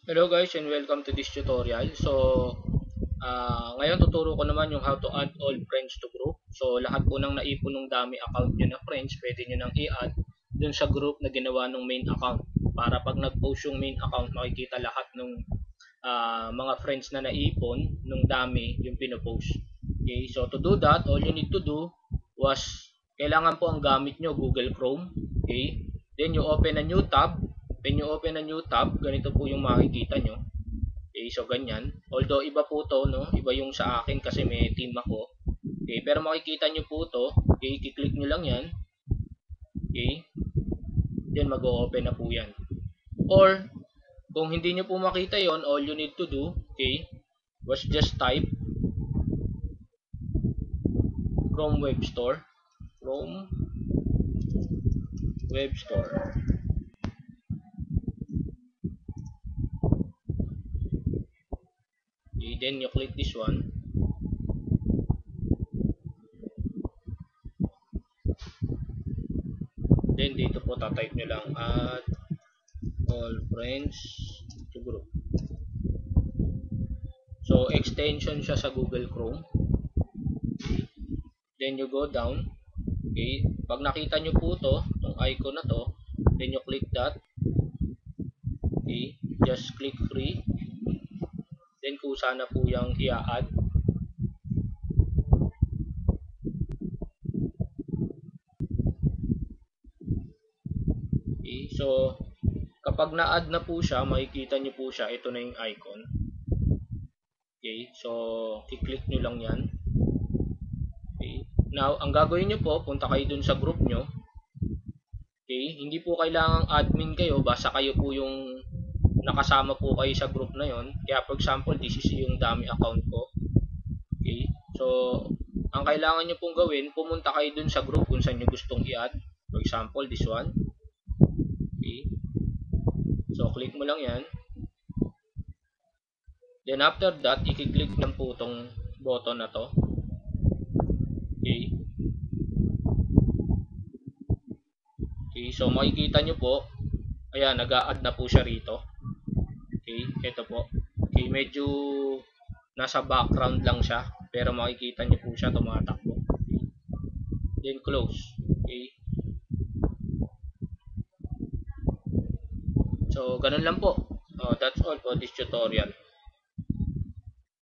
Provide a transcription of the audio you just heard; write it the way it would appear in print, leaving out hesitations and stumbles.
Hello guys and welcome to this tutorial. Ngayon tuturo ko naman yung how to add all friends to group. So, lahat po ng naipon ng dami account nyo na friends, pwede nyo nang i-add dun sa group na ginawa ng main account. Para pag nag-post yung main account, makikita lahat ng mga friends na naipon nung dami yung pinopost. Okay, so to do that, all you need to do was, kailangan po ang gamit nyo Google Chrome. Okay, then you open a new tab. When you open a new tab, ganito po yung makikita nyo. Okay, so ganyan. Although iba po to, no? Iba yung sa akin kasi may team ako. Okay, pero makikita nyo po to. Okay, i-click nyo lang yan. Okay, then mag-o-open na po yan. Or, kung hindi nyo po makita yon, all you need to do, okay, was just type Chrome Web Store. Chrome Web Store. Okay, then you click this one. Then dito po tatype nyo lang add all friends to group. So extension siya sa Google Chrome. Okay. Then you go down. Okay, pag nakita nyo po to, itong icon na to, then you click that. Okay, just click free. Then kung sana po yung i-add. Okay, so kapag na-add na po siya, makikita nyo po siya, ito na yung icon. Okay, so i-click nyo lang yan. Okay, now ang gagawin nyo po, punta kayo dun sa group nyo. Okay, hindi po kailangang admin kayo, basta kayo po yung nakasama po kayo sa group na yon. Kaya for example, this is yung dami account ko. Okay, so ang kailangan nyo pong gawin, pumunta kayo dun sa group kung saan nyo gustong i-add. For example, this one. Okay, so click mo lang yan. Then after that, i-click lang po itong button na to. Okay. Okay, so makikita nyo po, ayan, nag-a-add na po siya rito. Okay, ito po. Okay, medyo nasa background lang siya, pero makikita nyo po siya tumatakbo. Okay. Then close. Okay. So, ganun lang po. That's all for this tutorial.